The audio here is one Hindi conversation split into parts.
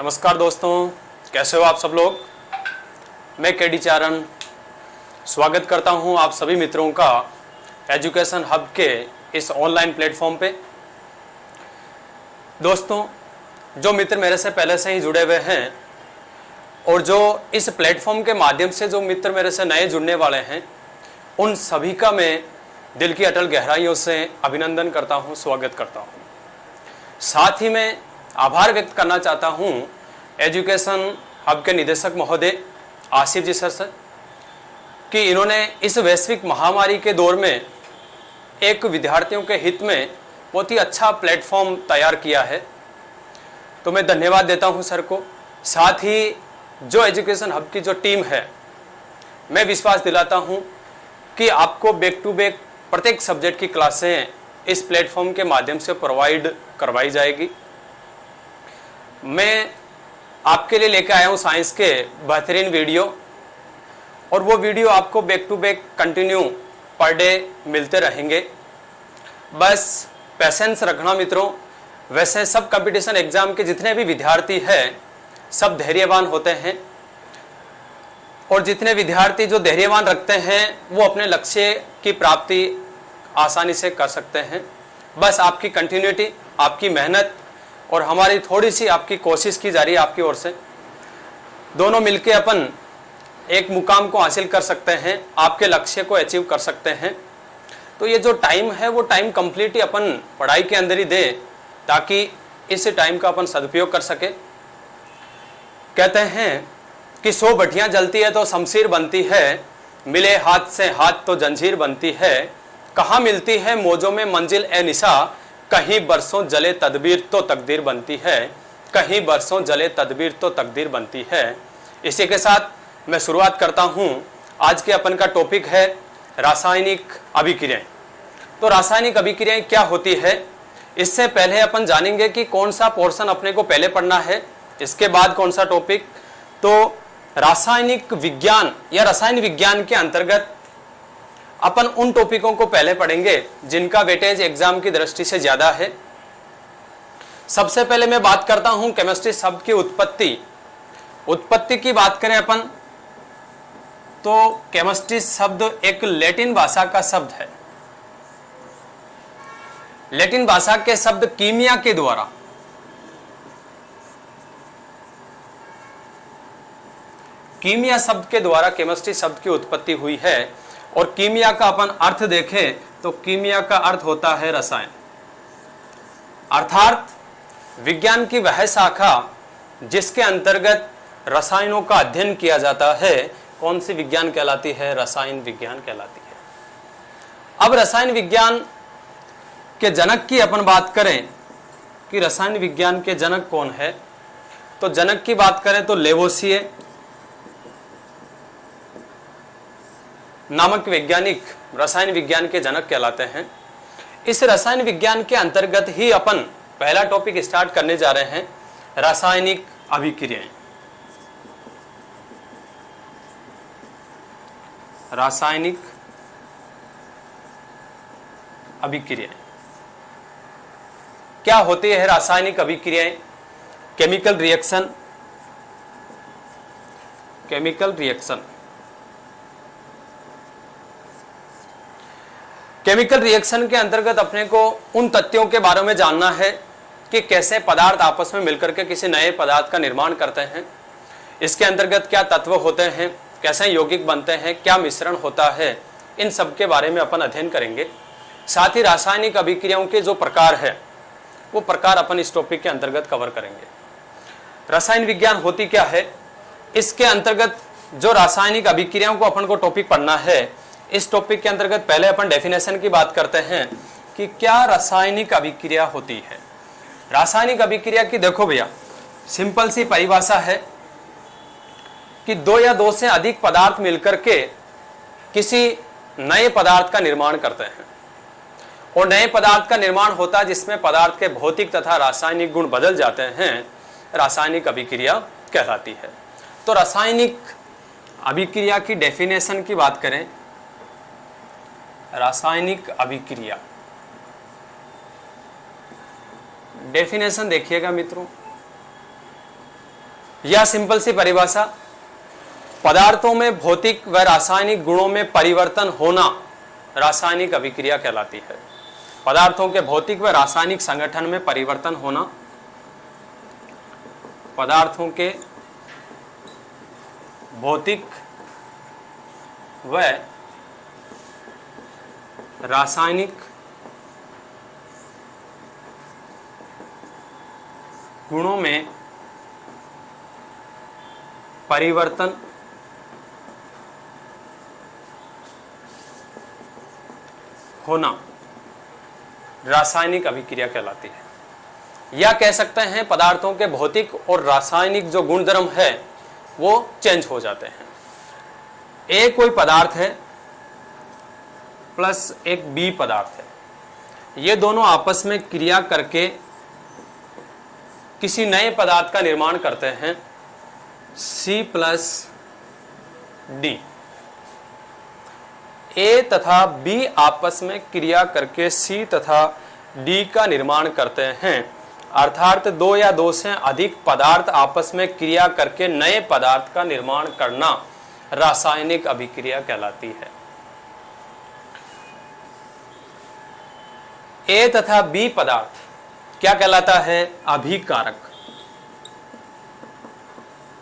नमस्कार दोस्तों, कैसे हो आप सब लोग। मैं के डी चारण स्वागत करता हूं आप सभी मित्रों का एजुकेशन हब के इस ऑनलाइन प्लेटफॉर्म पे। दोस्तों, जो मित्र मेरे से पहले से ही जुड़े हुए हैं और जो इस प्लेटफॉर्म के माध्यम से जो मित्र मेरे से नए जुड़ने वाले हैं, उन सभी का मैं दिल की अटल गहराइयों से अभिनंदन करता हूं, स्वागत करता हूं। साथ ही मैं आभार व्यक्त करना चाहता हूं एजुकेशन हब के निदेशक महोदय आसिफ जी सर से कि इन्होंने इस वैश्विक महामारी के दौर में एक विद्यार्थियों के हित में बहुत ही अच्छा प्लेटफॉर्म तैयार किया है। तो मैं धन्यवाद देता हूं सर को। साथ ही जो एजुकेशन हब की जो टीम है, मैं विश्वास दिलाता हूं कि आपको बैक टू बैक प्रत्येक सब्जेक्ट की क्लासें इस प्लेटफॉर्म के माध्यम से प्रोवाइड करवाई जाएगी। मैं आपके लिए लेकर आया हूं साइंस के बेहतरीन वीडियो, और वो वीडियो आपको back to back continue per day मिलते रहेंगे। बस पेशेंस रखना मित्रों। वैसे सब कंपटीशन एग्जाम के जितने भी विद्यार्थी हैं सब धैर्यवान होते हैं, और जितने विद्यार्थी जो धैर्यवान रखते हैं वो अपने लक्ष्य की प्राप्ति आसानी से कर सकते हैं। बस आपकी कंटिन्यूटी, आपकी मेहनत और हमारी थोड़ी सी आपकी कोशिश की जा रही है आपकी ओर से, दोनों मिलके अपन एक मुकाम को हासिल कर सकते हैं, आपके लक्ष्य को अचीव कर सकते हैं। तो ये जो टाइम है वो टाइम कंप्लीटली अपन पढ़ाई के अंदर ही दें ताकि इस टाइम का अपन सदुपयोग कर सके। कहते हैं कि 100 भट्टियां जलती है तो शमशीर बनती है, मिले हाथ से हाथ तो जंजीर बनती है, कहाँ मिलती है मौजों में मंजिल ए निशा, कहीं बरसों जले तदबीर तो तकदीर बनती है, कहीं बरसों जले तदबीर तो तकदीर बनती है। इसी के साथ मैं शुरुआत करता हूं। आज के अपन का टॉपिक है रासायनिक अभिक्रियाएं। तो रासायनिक अभिक्रियाएं क्या होती है, इससे पहले अपन जानेंगे कि कौन सा पोर्शन अपने को पहले पढ़ना है, इसके बाद कौन सा टॉपिक। तो रासायनिक विज्ञान या रसायन विज्ञान के अंतर्गत अपन उन टॉपिकों को पहले पढ़ेंगे जिनका वेटेज एग्जाम की दृष्टि से ज्यादा है। सबसे पहले मैं बात करता हूं केमिस्ट्री शब्द की उत्पत्ति की बात करें अपन तो केमिस्ट्री शब्द एक लैटिन भाषा का शब्द है। लैटिन भाषा के शब्द कीमिया के द्वारा कीमिया शब्द के द्वारा केमिस्ट्री शब्द की उत्पत्ति हुई है। और कीमिया का अपन अर्थ देखें तो कीमिया का अर्थ होता है रसायन, अर्थात विज्ञान की वह शाखा जिसके अंतर्गत रसायनों का अध्ययन किया जाता है। कौन सी विज्ञान कहलाती है? रसायन विज्ञान कहलाती है। अब रसायन विज्ञान के जनक की अपन बात करें कि रसायन विज्ञान के जनक कौन है, तो जनक की बात करें तो लेवोसिए नामक वैज्ञानिक रसायन विज्ञान के जनक कहलाते हैं। इस रसायन विज्ञान के अंतर्गत ही अपन पहला टॉपिक स्टार्ट करने जा रहे हैं, रासायनिक अभिक्रियाएं। रासायनिक अभिक्रियाएं क्या होती है? रासायनिक अभिक्रियाएं केमिकल रिएक्शन केमिकल रिएक्शन के अंतर्गत अपने को उन तथ्यों के बारे में जानना है कि कैसे पदार्थ आपस में मिलकर के किसी नए पदार्थ का निर्माण करते हैं, इसके अंतर्गत क्या तत्व होते हैं, कैसे यौगिक बनते हैं, क्या मिश्रण होता है, इन सब के बारे में अपन अध्ययन करेंगे। साथ ही रासायनिक अभिक्रियाओं के जो प्रकार है वो प्रकार अपन इस टॉपिक के अंतर्गत कवर करेंगे। रसायन विज्ञान होती क्या है, इसके अंतर्गत जो रासायनिक अभिक्रियाओं को अपन को टॉपिक पढ़ना है, इस टॉपिक के अंतर्गत पहले अपन डेफिनेशन की बात करते हैं कि क्या रासायनिक अभिक्रिया होती है। रासायनिक अभिक्रिया की देखो भैया सिंपल सी परिभाषा है कि दो या दो से अधिक पदार्थ मिलकर के किसी नए पदार्थ का निर्माण करते हैं, और नए पदार्थ का निर्माण होता है जिसमें पदार्थ के भौतिक तथा रासायनिक गुण बदल जाते हैं, रासायनिक अभिक्रिया कहलाती है। तो रासायनिक अभिक्रिया की डेफिनेशन की बात करें, रासायनिक अभिक्रिया डेफिनेशन देखिएगा मित्रों, या सिंपल सी परिभाषा, पदार्थों में भौतिक व रासायनिक गुणों में परिवर्तन होना रासायनिक अभिक्रिया कहलाती है। पदार्थों के भौतिक व रासायनिक संगठन में परिवर्तन होना, पदार्थों के भौतिक व रासायनिक गुणों में परिवर्तन होना रासायनिक अभिक्रिया कहलाती है। या कह सकते हैं पदार्थों के भौतिक और रासायनिक जो गुणधर्म है वो चेंज हो जाते हैं। ए कोई पदार्थ है प्लस एक बी पदार्थ है, ये दोनों आपस में क्रिया करके किसी नए पदार्थ का निर्माण करते हैं, C प्लस डी। ए तथा बी आपस में क्रिया करके C तथा D का निर्माण करते हैं, अर्थात दो या दो से अधिक पदार्थ आपस में क्रिया करके नए पदार्थ का निर्माण करना रासायनिक अभिक्रिया कहलाती है। ए तथा बी पदार्थ क्या कहलाता है? अभिकारक।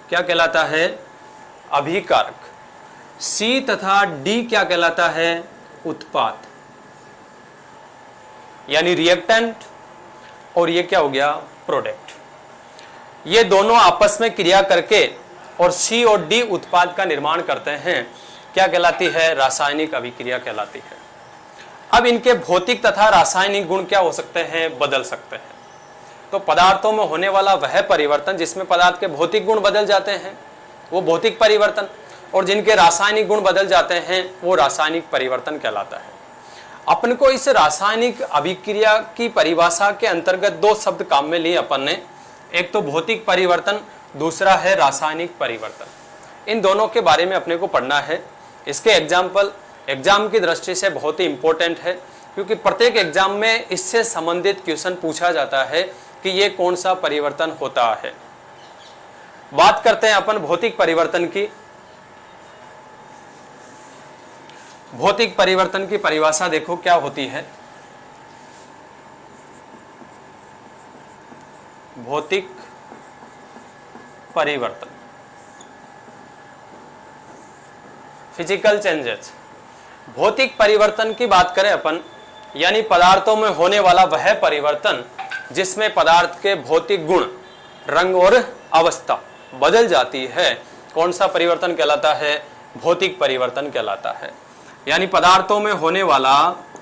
क्या कहलाता है? अभिकारक। सी तथा डी क्या कहलाता है? उत्पाद, यानी रिएक्टेंट, और ये क्या हो गया? प्रोडक्ट। ये दोनों आपस में क्रिया करके और सी और डी उत्पाद का निर्माण करते हैं, क्या कहलाती है? रासायनिक अभिक्रिया कहलाती है। अब इनके भौतिक तथा रासायनिक गुण क्या हो सकते हैं? बदल सकते हैं। तो पदार्थों में होने वाला वह परिवर्तन जिसमें पदार्थ के भौतिक गुण बदल जाते हैं वो भौतिक परिवर्तन, और जिनके रासायनिक गुण बदल जाते हैं वो रासायनिक परिवर्तन कहलाता है। अपन को इस रासायनिक अभिक्रिया की परिभाषा के अंतर्गत दो शब्द काम में लिए अपन ने, एक तो भौतिक परिवर्तन, दूसरा है रासायनिक परिवर्तन। इन दोनों के बारे में अपने को पढ़ना है। इसके एग्जाम्पल एग्जाम की दृष्टि से बहुत ही इंपॉर्टेंट है, क्योंकि प्रत्येक एग्जाम में इससे संबंधित क्वेश्चन पूछा जाता है कि ये कौन सा परिवर्तन होता है। बात करते हैं अपन भौतिक परिवर्तन की। भौतिक परिवर्तन की परिभाषा देखो क्या होती है। भौतिक परिवर्तन, फिजिकल चेंजेस। भौतिक परिवर्तन की बात करें अपन, यानी पदार्थों में होने वाला वह परिवर्तन जिसमें पदार्थ के भौतिक गुण, रंग और अवस्था बदल जाती है, कौन सा परिवर्तन कहलाता है? भौतिक परिवर्तन कहलाता है। यानी पदार्थों में होने वाला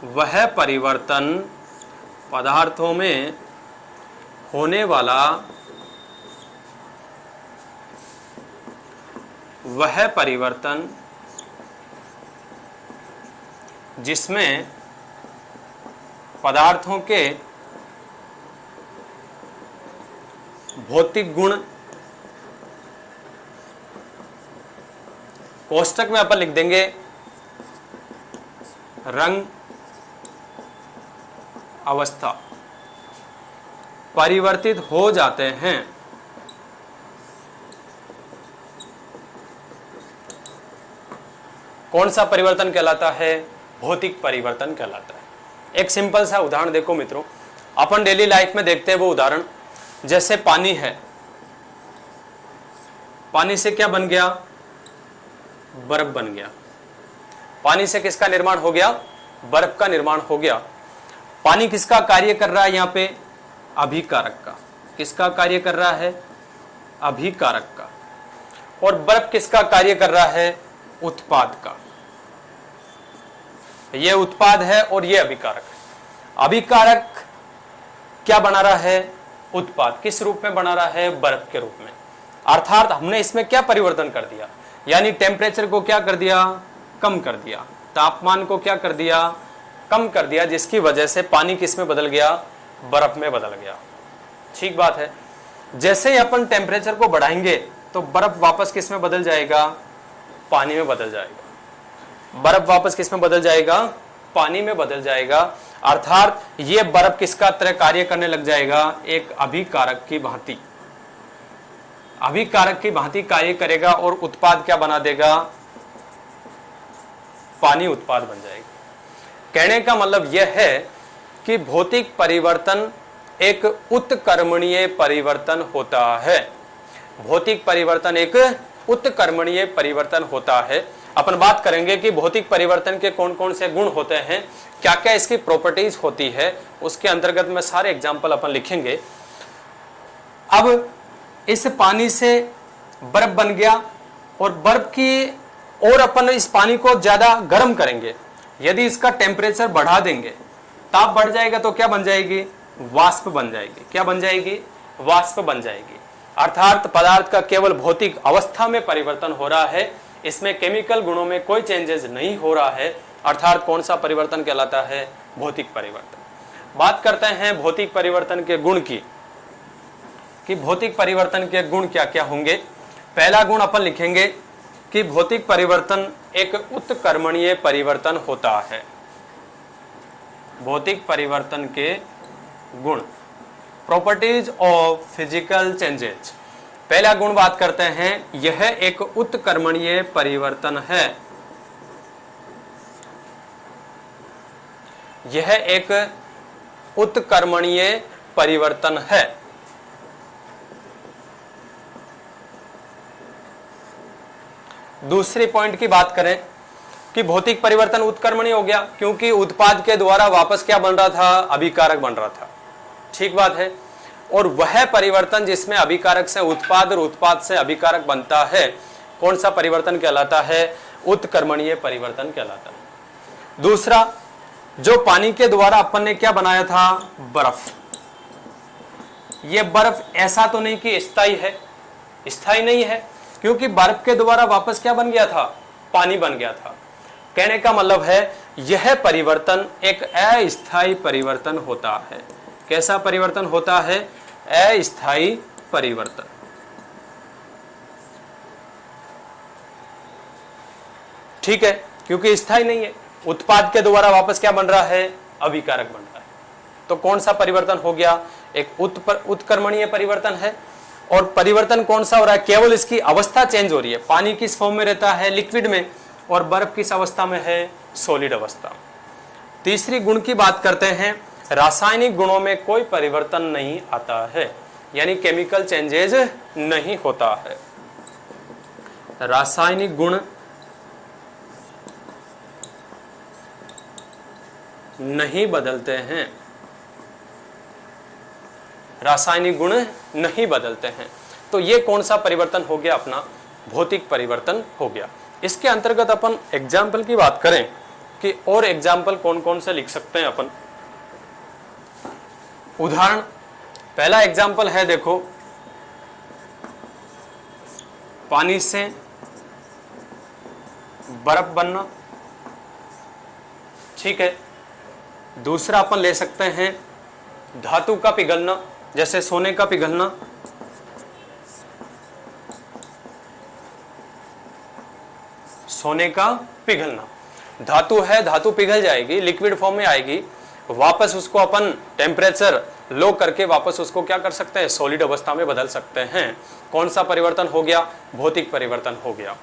वह परिवर्तन, पदार्थों में होने वाला वह परिवर्तन जिसमें पदार्थों के भौतिक गुण, कोष्टक में अपन लिख देंगे रंग, अवस्था, परिवर्तित हो जाते हैं, कौन सा परिवर्तन कहलाता है? भौतिक परिवर्तन कहलाता है। एक सिंपल सा उदाहरण देखो मित्रों, अपन डेली लाइफ में देखते हैं वो उदाहरण, जैसे पानी है। पानी से क्या बन गया? बर्फ बन गया। पानी से किसका निर्माण हो गया? बर्फ का निर्माण हो गया। पानी किसका कार्य कर रहा है यहाँ पे? अभिकारक का। किसका कार्य कर रहा है? अभिकारक का। और बर्फ किसका कार्य कर रहा है? उत्पाद का। ये उत्पाद है और ये अभिकारक है। अभिकारक क्या बना रहा है? उत्पाद। किस रूप में बना रहा है? बर्फ के रूप में। अर्थात हमने इसमें क्या परिवर्तन कर दिया? यानी टेम्परेचर को क्या कर दिया? कम कर दिया। तापमान को क्या कर दिया? कम कर दिया, जिसकी वजह से पानी किस में बदल गया? बर्फ में बदल गया। ठीक बात है। जैसे ही अपन टेम्परेचर को बढ़ाएंगे तो बर्फ वापस किस में बदल जाएगा? पानी में बदल जाएगा। बर्फ वापस किस में बदल जाएगा? पानी में बदल जाएगा। अर्थात ये बर्फ किसका तरह कार्य करने लग जाएगा? एक अभिकारक की भांति। अभिकारक की भांति कार्य करेगा और उत्पाद क्या बना देगा, पानी उत्पाद बन जाएगा। कहने का मतलब यह है कि भौतिक परिवर्तन एक उत्कर्मणीय परिवर्तन होता है। भौतिक परिवर्तन एक उत्कर्मणीय परिवर्तन होता है। अपन बात करेंगे कि भौतिक परिवर्तन के कौन कौन से गुण होते हैं, क्या क्या इसकी प्रॉपर्टीज होती है, उसके अंतर्गत में सारे एग्जाम्पल अपन लिखेंगे। अब इस पानी से बर्फ बन गया और बर्फ की और अपन इस पानी को ज्यादा गर्म करेंगे, यदि इसका टेम्परेचर बढ़ा देंगे, ताप बढ़ जाएगा तो क्या बन जाएगी, वाष्प बन जाएगी। क्या बन जाएगी, वाष्प बन जाएगी। अर्थात पदार्थ का केवल भौतिक अवस्था में परिवर्तन हो रहा है, इसमें केमिकल गुणों में कोई चेंजेस नहीं हो रहा है। अर्थात कौन सा परिवर्तन कहलाता है, भौतिक परिवर्तन। बात करते हैं भौतिक परिवर्तन के गुण की, कि भौतिक परिवर्तन के गुण क्या क्या होंगे। पहला गुण अपन लिखेंगे कि भौतिक परिवर्तन एक उत्कर्मणीय परिवर्तन होता है। भौतिक परिवर्तन के गुण, प्रॉपर्टीज ऑफ फिजिकल चेंजेस। पहला गुण बात करते हैं, यह एक उत्कर्मणीय परिवर्तन है। यह एक उत्कर्मणीय परिवर्तन है। दूसरी पॉइंट की बात करें कि भौतिक परिवर्तन उत्कर्मणीय हो गया क्योंकि उत्पाद के द्वारा वापस क्या बन रहा था, अभिकारक बन रहा था। ठीक बात है। और वह परिवर्तन जिसमें अभिकारक से उत्पाद और उत्पाद से अभिकारक बनता है, कौन सा परिवर्तन कहलाता है, उत्कर्मणीय परिवर्तन कहलाता है। दूसरा, जो पानी के द्वारा अपन ने क्या बनाया था, बर्फ। ये बर्फ ऐसा तो नहीं कि स्थायी है, स्थायी नहीं है, क्योंकि बर्फ के द्वारा वापस क्या बन गया था, पानी बन गया था। कहने का मतलब है यह परिवर्तन एक अस्थायी परिवर्तन होता है। कैसा परिवर्तन होता है, अस्थायी परिवर्तन। ठीक है, क्योंकि स्थायी नहीं है, उत्पाद के द्वारा वापस क्या बन रहा है, अभिकारक बन रहा है। तो कौन सा परिवर्तन हो गया, एक उत्कर्मणीय परिवर्तन है। और परिवर्तन कौन सा हो रहा है, केवल इसकी अवस्था चेंज हो रही है। पानी किस फॉर्म में रहता है, लिक्विड में, और बर्फ किस अवस्था में है, सॉलिड अवस्था। तीसरी गुण की बात करते हैं, रासायनिक गुणों में कोई परिवर्तन नहीं आता है, यानी केमिकल चेंजेस नहीं होता है। रासायनिक गुण नहीं बदलते हैं, रासायनिक गुण नहीं बदलते हैं। तो ये कौन सा परिवर्तन हो गया, अपना भौतिक परिवर्तन हो गया। इसके अंतर्गत अपन एग्जाम्पल की बात करें कि और एग्जाम्पल कौन कौन से लिख सकते हैं अपन। उदाहरण, पहला एग्जाम्पल है, देखो, पानी से बर्फ बनना। ठीक है। दूसरा अपन ले सकते हैं धातु का पिघलना, जैसे सोने का पिघलना। सोने का पिघलना, धातु है, धातु पिघल जाएगी, लिक्विड फॉर्म में आएगी, वापस उसको अपन टेम्परेचर लो करके वापस उसको क्या कर सकते हैं, सॉलिड अवस्था में बदल सकते हैं। कौन सा परिवर्तन हो गया, भौतिक परिवर्तन हो गया।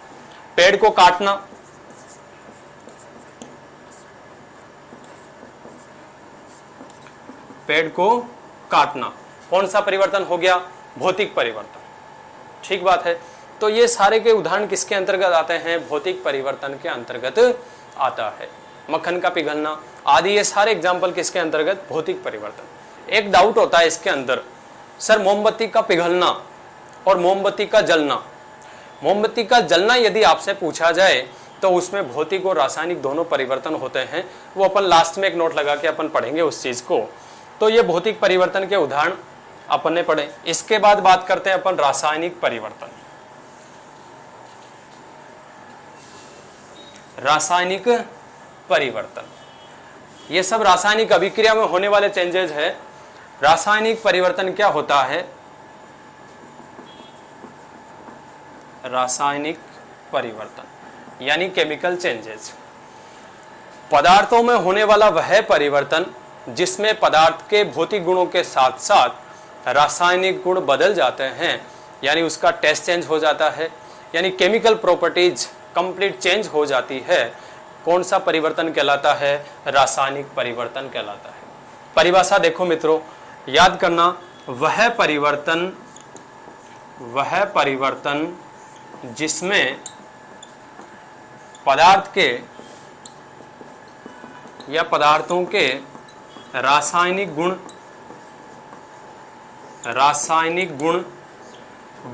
पेड़ को काटना, पेड़ को काटना, कौन सा परिवर्तन हो गया, भौतिक परिवर्तन। ठीक बात है। तो ये सारे के उदाहरण किसके अंतर्गत आते हैं, भौतिक परिवर्तन के अंतर्गत आता है। मक्खन का पिघलना आदि, ये सारे एग्जाम्पल किसके अंतर्गत, भौतिक परिवर्तन। एक डाउट होता है इसके अंदर, सर मोमबत्ती का पिघलना और मोमबत्ती का जलना, मोमबत्ती का जलना यदि आपसे पूछा जाए तो उसमें भौतिक और रासायनिक दोनों परिवर्तन होते हैं। वो अपन लास्ट में एक नोट लगा के अपन पढ़ेंगे उस चीज को। तो ये भौतिक परिवर्तन के उदाहरण अपन ने पढ़े। इसके बाद बात करते हैं अपन रासायनिक परिवर्तन। रासायनिक परिवर्तन, ये सब रासायनिक अभिक्रिया में होने वाले चेंजेस है। रासायनिक परिवर्तन क्या होता है, रासायनिक परिवर्तन यानी केमिकल चेंजेस, पदार्थों में होने वाला वह परिवर्तन जिसमें पदार्थ के भौतिक गुणों के साथ साथ रासायनिक गुण बदल जाते हैं यानी उसका टेस्ट चेंज हो जाता है, यानी केमिकल प्रॉपर्टीज कंप्लीट चेंज हो जाती है। कौन सा परिवर्तन कहलाता है? रासायनिक परिवर्तन कहलाता है। परिभाषा देखो मित्रों, याद करना, वह परिवर्तन जिसमें पदार्थ के या पदार्थों के रासायनिक गुण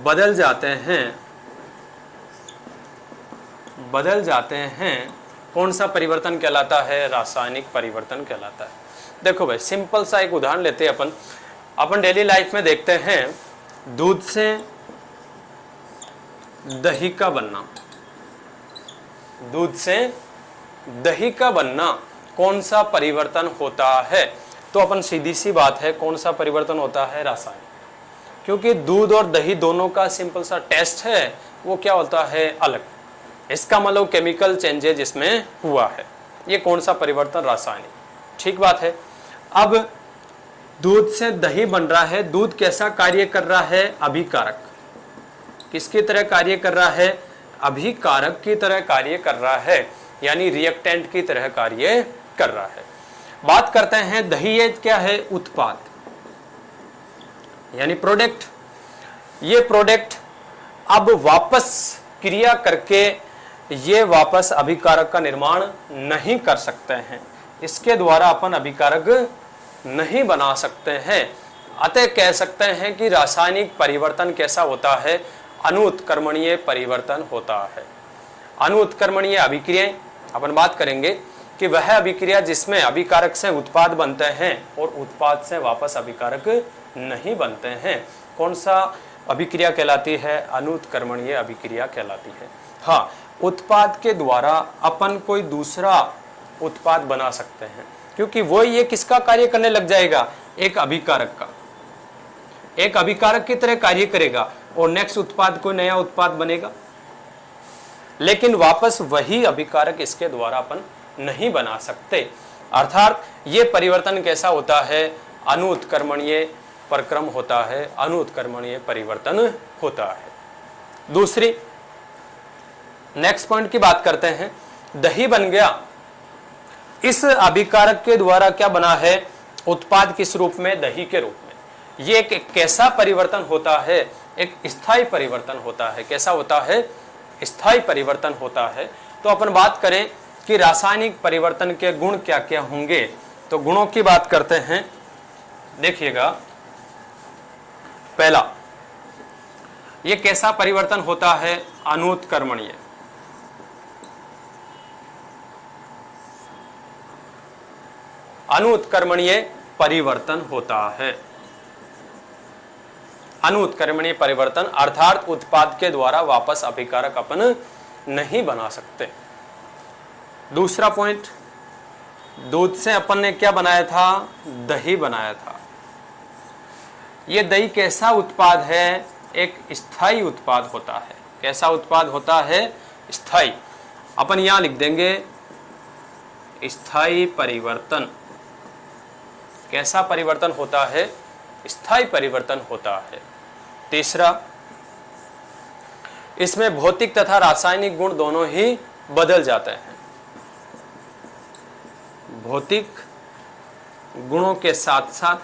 बदल जाते हैं, कौन सा परिवर्तन कहलाता है? रासायनिक परिवर्तन कहलाता है। देखो भाई, सिंपल सा एक उदाहरण लेते हैं अपन डेली लाइफ में देखते हैं, दूध से दही का बनना, दूध से दही का बनना कौन सा परिवर्तन होता है? तो अपन सीधी सी बात है, कौन सा परिवर्तन होता है? रासायनिक। क्योंकि दूध और दही दोनों का सिंपल सा टेस्ट है, वो क्या होता है? अलग। इसका मतलब केमिकल चेंजेज इसमें हुआ है। ये कौन सा परिवर्तन? रासायनिक। ठीक बात है। अब दूध से दही बन रहा है, दूध कैसा कार्य कर रहा है? अभिकारक। किसकी तरह कार्य कर रहा है? अभिकारक की तरह कार्य कर रहा है, यानी रिएक्टेंट की तरह कार्य कर रहा है। बात करते हैं दही, ये क्या है? उत्पाद, यानी प्रोडक्ट। ये प्रोडक्ट अब वापस क्रिया करके ये वापस अभिकारक का निर्माण नहीं कर सकते हैं, इसके द्वारा अपन अभिकारक नहीं बना सकते हैं। अतः कह सकते हैं कि रासायनिक परिवर्तन कैसा होता है? अनुत्क्रमणीय परिवर्तन होता है। अनुत्क्रमणीय अभिक्रियाएं अपन बात करेंगे कि वह अभिक्रिया जिसमें अभिकारक से उत्पाद बनते हैं और उत्पाद से वापस अभिकारक नहीं बनते हैं, कौन सा अभिक्रिया कहलाती है? अनुत्क्रमणीय अभिक्रिया कहलाती है। हाँ, उत्पाद के द्वारा अपन कोई दूसरा उत्पाद बना सकते हैं, क्योंकि वो ये किसका कार्य करने लग जाएगा? एक अभिकारक का, एक अभिकारक की तरह कार्य करेगा और नेक्स्ट उत्पाद कोई नया उत्पाद बनेगा। लेकिन वापस वही अभिकारक इसके द्वारा अपन नहीं बना सकते। अर्थात ये परिवर्तन कैसा होता है? अनुत्क्रमणीय प्रक्रम होता है, अनुत्क्रमणीय परिवर्तन होता है। दूसरी नेक्स्ट पॉइंट की बात करते हैं। दही बन गया, इस अभिकारक के द्वारा क्या बना है? उत्पाद किस रूप में? दही के रूप में। ये एक कैसा परिवर्तन होता है? एक स्थायी परिवर्तन होता है। कैसा होता है? स्थायी परिवर्तन होता है। तो अपन बात करें कि रासायनिक परिवर्तन के गुण क्या क्या होंगे, तो गुणों की बात करते हैं। देखिएगा, पहला, ये कैसा परिवर्तन होता है? अनुत्क्रमणीय। अनुत्क्रमणीय परिवर्तन होता है। अनुत्क्रमणीय परिवर्तन अर्थात उत्पाद के द्वारा वापस अभिकारक अपन नहीं बना सकते। दूसरा पॉइंट, दूध से अपन ने क्या बनाया था? दही बनाया था। ये दही कैसा उत्पाद है? एक स्थायी उत्पाद होता है। कैसा उत्पाद होता है? स्थायी। अपन यहां लिख देंगे स्थायी परिवर्तन। कैसा परिवर्तन होता है? स्थायी परिवर्तन होता है। तीसरा, इसमें भौतिक तथा रासायनिक गुण दोनों ही बदल जाते हैं। भौतिक गुणों के साथ साथ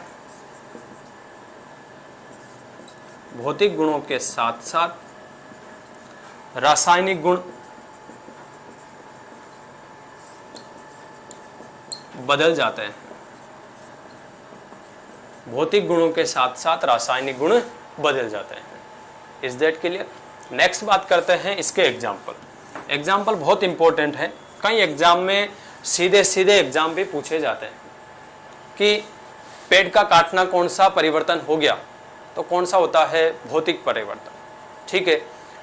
रासायनिक गुण बदल जाते हैं। भौतिक गुणों के साथ साथ रासायनिक गुण बदल जाते हैं। Is that clear? नेक्स्ट बात करते हैं इसके एग्जाम्पल। एग्जाम्पल बहुत इंपॉर्टेंट है। कई एग्जाम में सीधे सीधे एग्जाम भी पूछे जाते हैं कि पेड़ का काटना कौन सा परिवर्तन हो गया, तो कौन सा होता है? भौतिक परिवर्तन। ठीक है,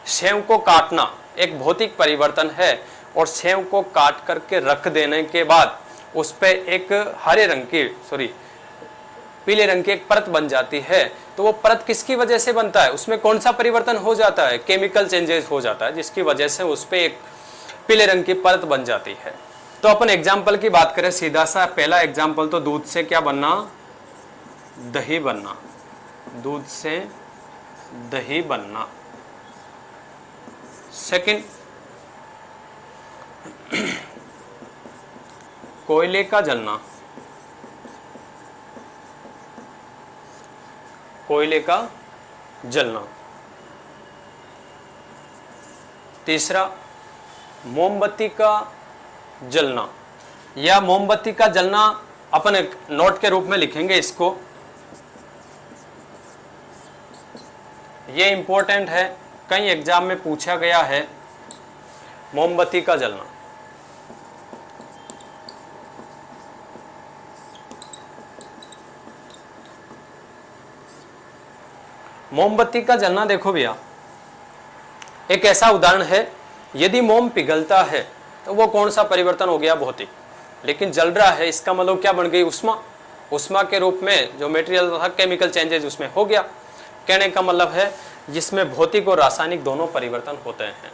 सेव को काटना एक भौतिक परिवर्तन है, और सेव को काट करके रख देने के बाद उस पर एक पीले रंग की एक परत बन जाती है। तो वो परत किसकी वजह से बनता है? उसमें कौन सा परिवर्तन हो जाता है? केमिकल चेंजेस हो जाता है, जिसकी वजह से उस पर एक पीले रंग की परत बन जाती है। तो अपन एग्जाम्पल की बात करें, सीधा सा पहला एग्जाम्पल, तो दूध से क्या बनना? दही बनना। दूध से दही बनना। सेकंड, कोयले का जलना, कोयले का जलना। तीसरा, मोमबत्ती का जलना, या मोमबत्ती का जलना अपन एक नोट के रूप में लिखेंगे इसको, ये इंपॉर्टेंट है, कई एग्जाम में पूछा गया है, मोमबत्ती का जलना। मोमबत्ती का जलना देखो भैया, एक ऐसा उदाहरण है, यदि मोम पिघलता है तो वो कौन सा परिवर्तन हो गया, भौतिक, लेकिन जल रहा है इसका मतलब क्या बन गई, उष्मा। उष्मा के रूप में जो मटेरियल था, केमिकल चेंजेस उसमें हो गया। कहने का मतलब है जिसमें भौतिक और रासायनिक दोनों परिवर्तन होते हैं।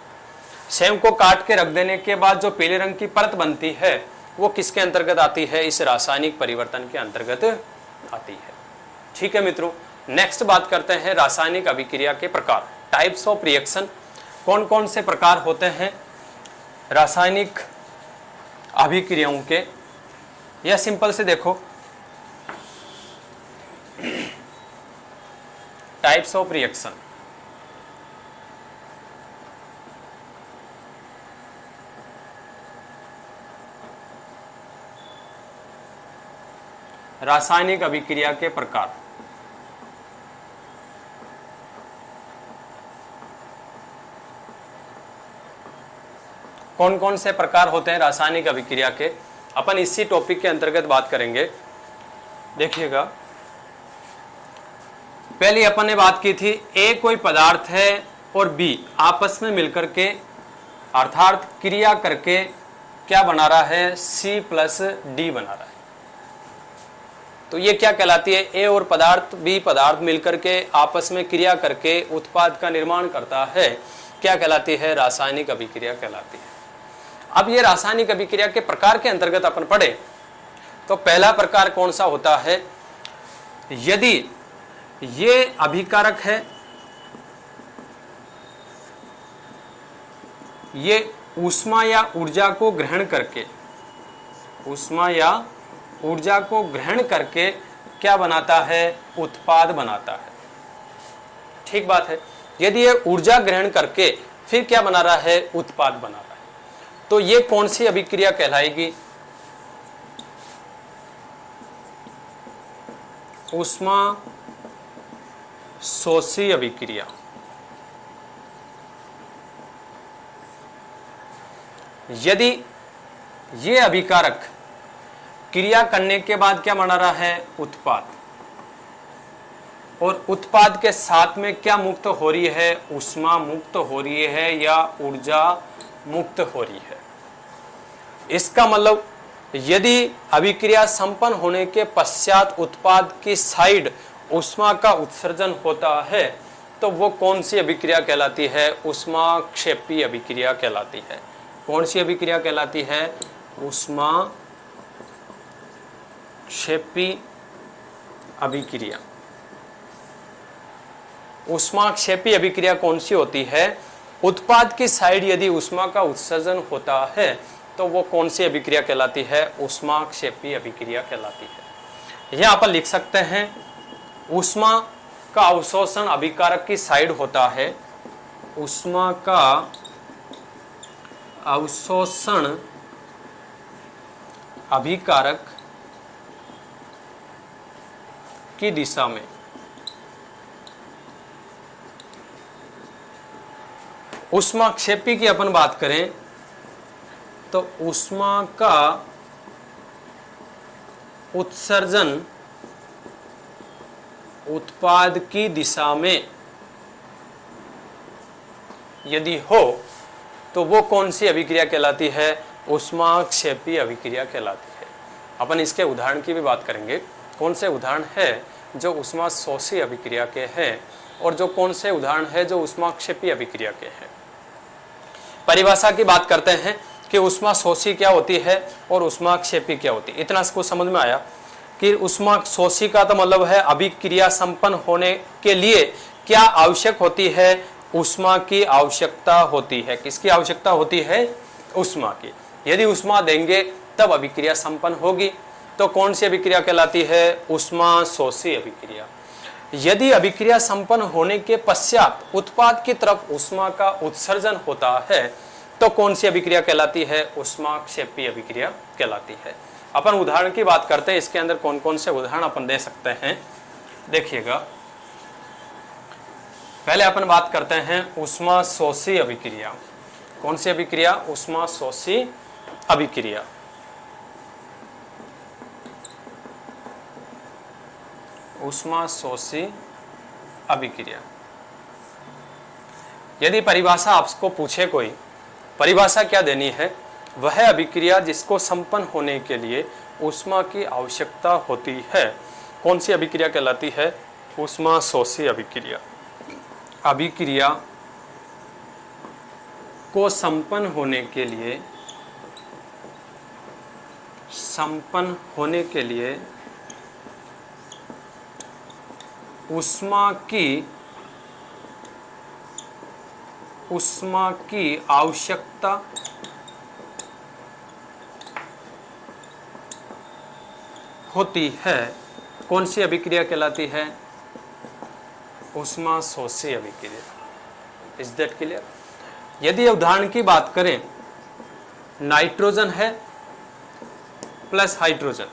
सेव को काट के रख देने के बाद जो पीले रंग की परत बनती है वो किसके अंतर्गत आती है, इस रासायनिक परिवर्तन के अंतर्गत आती है। ठीक है मित्रों, नेक्स्ट बात करते हैं रासायनिक अभिक्रिया के प्रकार, टाइप्स ऑफ रिएक्शन। कौन कौन से प्रकार होते हैं रासायनिक अभिक्रियाओं के, या सिंपल से देखो, टाइप्स ऑफ रिएक्शन। रासायनिक अभिक्रिया के प्रकार। कौन कौन से प्रकार होते हैं रासायनिक अभिक्रिया के, अपन इसी टॉपिक के अंतर्गत बात करेंगे। देखिएगा, पहले अपन ने बात की थी, ए कोई पदार्थ है और बी आपस में मिलकर के अर्थात क्रिया करके क्या बना रहा है, C+D बना रहा है। तो ये क्या कहलाती है, ए और पदार्थ बी पदार्थ मिलकर के आपस में क्रिया करके उत्पाद का निर्माण करता है, क्या कहलाती है, रासायनिक अभिक्रिया कहलाती है। अब ये रासायनिक अभिक्रिया के प्रकार के अंतर्गत अपन पढ़े तो पहला प्रकार कौन सा होता है, यदि ये अभिकारक है, ये ऊष्मा या ऊर्जा को ग्रहण करके, ऊष्मा या ऊर्जा को ग्रहण करके क्या बनाता है, उत्पाद बनाता है। ठीक बात है, यदि ये ऊर्जा ग्रहण करके फिर क्या बना रहा है, उत्पाद बना रहा है, तो ये कौन सी अभिक्रिया कहलाएगी, ऊष्मा शोषी अभिक्रिया। यदि ये अभिकारक क्रिया करने के बाद क्या बना रहा है, उत्पाद, और उत्पाद के साथ में क्या मुक्त हो रही है, ऊष्मा मुक्त हो रही है या ऊर्जा मुक्त हो रही है। इसका मतलब यदि अभिक्रिया संपन्न होने के पश्चात उत्पाद की साइड ऊष्मा का उत्सर्जन होता है तो वो कौन सी अभिक्रिया कहलाती है, ऊष्माक्षेपी अभिक्रिया कहलाती है। कौन सी अभिक्रिया कहलाती है, ऊष्माक्षेपी अभिक्रिया। ऊष्माक्षेपी अभिक्रिया कौन सी होती है, उत्पाद की साइड यदि ऊष्मा का उत्सर्जन होता है तो वो कौन सी अभिक्रिया कहलाती है, ऊष्माक्षेपी अभिक्रिया कहलाती है। यह अपन लिख सकते हैं, ऊष्मा का अवशोषण अभिकारक की साइड होता है, ऊष्मा का अवशोषण अभिकारक की दिशा में, ऊष्माक्षेपी की अपन बात करें तो ऊष्मा का उत्सर्जन उत्पाद की दिशा में यदि हो तो वो कौन सी अभिक्रिया कहलाती है, ऊष्माक्षेपी अभिक्रिया कहलाती है। अपन इसके उदाहरण की भी बात करेंगे, कौन से उदाहरण है जो ऊष्मा शोषी अभिक्रिया के हैं और जो कौन से उदाहरण है जो ऊष्माक्षेपी अभिक्रिया के हैं। परिभाषा की बात करते हैं कि ऊष्मा शोषी क्या होती है और ऊष्माक्षेपी क्या होती है। इतना इसको समझ में आया कि उष्मा शोषी का तो मतलब है अभिक्रिया संपन्न होने के लिए क्या आवश्यक होती है, उष्मा की आवश्यकता होती है। किसकी आवश्यकता होती है, उष्मा की। यदि उष्मा देंगे तब अभिक्रिया संपन्न होगी। तो कौन सी अभिक्रिया कहलाती है, उष्मा शोषी अभिक्रिया। यदि अभिक्रिया संपन्न होने के पश्चात उत्पाद की तरफ उष्मा का उत्सर्जन होता है तो कौन सी अभिक्रिया कहलाती है, उष्माक्षेपी अभिक्रिया कहलाती है। अपन उदाहरण की बात करते हैं, इसके अंदर कौन कौन से उदाहरण अपन दे सकते हैं, देखिएगा। पहले अपन बात करते हैं उष्मा शोषी अभिक्रिया। कौन सी अभिक्रिया, उष्मा शोषी अभिक्रिया। उष्मा शोषी अभिक्रिया। यदि परिभाषा आपको पूछे कोई, परिभाषा क्या देनी है, वह अभिक्रिया जिसको संपन्न होने के लिए उष्मा की आवश्यकता होती है, कौन सी अभिक्रिया कहलाती है, उष्मा शोषी अभिक्रिया। अभिक्रिया को संपन्न होने के लिए, संपन्न होने के लिए उष्मा की आवश्यकता होती है, कौन सी अभिक्रिया कहलाती है, उष्मा शोषी अभिक्रिया। Is that clear. यदि उदाहरण की बात करें, नाइट्रोजन है प्लस हाइड्रोजन,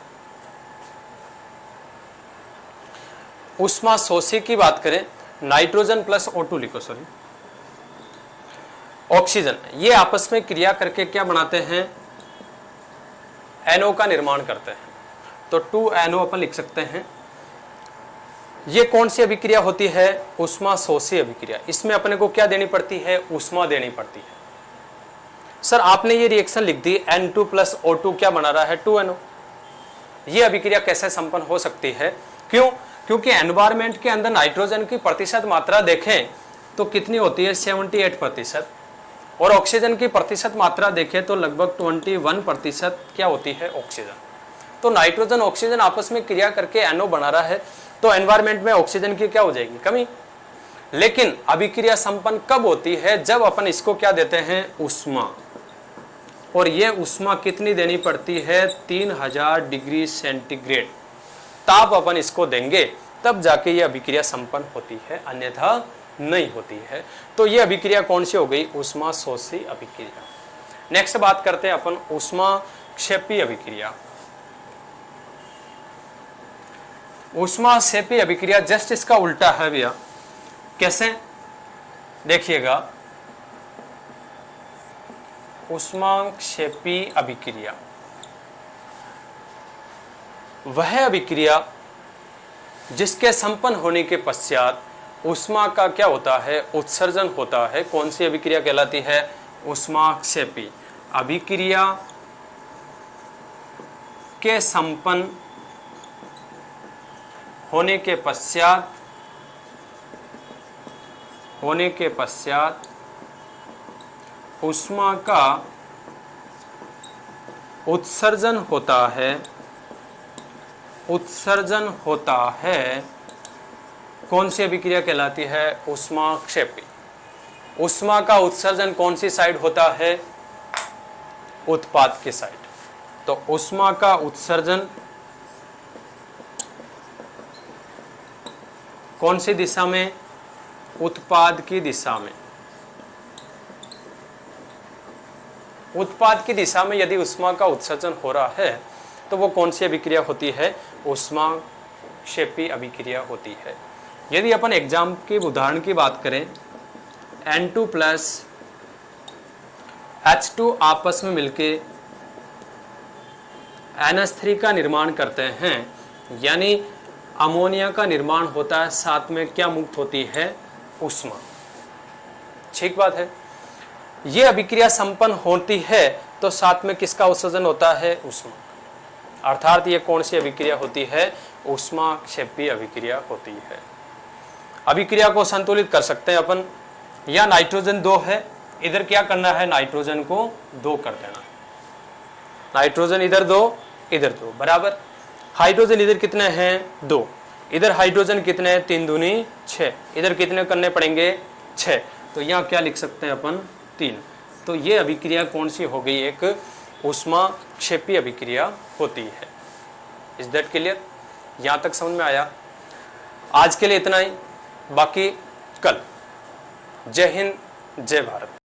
उष्मा शोषी की बात करें, नाइट्रोजन प्लस O2 लिखो, सॉरी, ऑक्सीजन, ये आपस में क्रिया करके क्या बनाते हैं, NO का निर्माण करते हैं। तो 2NO अपन लिख सकते हैं। ये कौन सी अभिक्रिया होती है, उष्मा शोषी अभिक्रिया। इसमें अपने को क्या देनी पड़ती है, उष्मा देनी पड़ती है। सर आपने ये रिएक्शन लिख दी, N2 प्लस O2 क्या बना रहा है, 2NO। ये अभिक्रिया कैसे संपन्न हो सकती है, क्यों, क्योंकि एनवायरमेंट के अंदर नाइट्रोजन की प्रतिशत मात्रा देखें तो कितनी होती है, 78%, और ऑक्सीजन की प्रतिशत मात्रा देखें तो लगभग 21% क्या होती है, ऑक्सीजन। तो नाइट्रोजन ऑक्सीजन आपस में क्रिया करके NO बना रहा है, तो एनवायरमेंट में ऑक्सीजन की क्या हो जाएगी, कमी। लेकिन अभिक्रिया संपन्न कब होती है, जब अपन इसको क्या देते हैं, उष्मा, और ये उष्मा कितनी देनी पड़ती है, 3000 डिग्री सेंटीग्रेड ताप अपन इसको देंगे, तब जाके ये अभिक्रिया संपन्न होती है, अन्यथा नहीं होती है। तो ये अभिक्रिया कौन सी हो गई, उष्मा शोषी अभिक्रिया। नेक्स्ट बात करते हैं अपन उष्माक्षेपी अभिक्रिया। उष्माक्षेपी अभिक्रिया जस्ट इसका उल्टा है भैया। कैसे, देखिएगा, उष्माक्षेपी अभिक्रिया वह अभिक्रिया जिसके संपन्न होने के पश्चात उष्मा का क्या होता है, उत्सर्जन होता है। कौन सी अभिक्रिया कहलाती है, उष्माक्षेपी अभिक्रिया के संपन्न होने के पश्चात उष्मा का उत्सर्जन होता है, कौन सी अभिक्रिया कहलाती है, उष्माक्षेपी। उष्मा का उत्सर्जन कौन सी साइड होता है, उत्पाद की साइड। तो उष्मा का उत्सर्जन कौन सी दिशा में, उत्पाद की दिशा में। उत्पाद की दिशा में यदि उष्मा का उत्सर्जन हो रहा है तो वो कौन सी अभिक्रिया होती है, उष्माक्षेपी अभिक्रिया होती है। यदि अपन एग्जाम के उदाहरण की बात करें, N2 प्लस H2 आपस में मिलके NH3 का निर्माण करते हैं, यानी अमोनिया का निर्माण होता है, साथ में क्या मुक्त होती है, उष्मा। ठीक बात है। ये अभिक्रिया संपन्न होती है तो साथ में किसका उत्सर्जन होता है, उष्मा। अर्थात ये कौन सी अभिक्रिया होती है, उष्माक्षेपी अभिक्रिया होती है। अभिक्रिया को संतुलित कर सकते हैं अपन, या नाइट्रोजन 2 है, इधर क्या करना है, नाइट्रोजन को 2 कर देना। नाइट्रोजन इधर 2, इधर 2 बराबर। हाइड्रोजन इधर कितने हैं 2, इधर हाइड्रोजन कितने हैं 3 दूनी 6, इधर कितने करने पड़ेंगे 6, तो यहाँ क्या लिख सकते हैं अपन 3। तो ये अभिक्रिया कौन सी हो गई, एक ऊष्माक्षेपी अभिक्रिया होती है। Is that clear? यहाँ तक समझ में आया? आज के लिए इतना ही, बाकी कल। जय हिंद, जय भारत।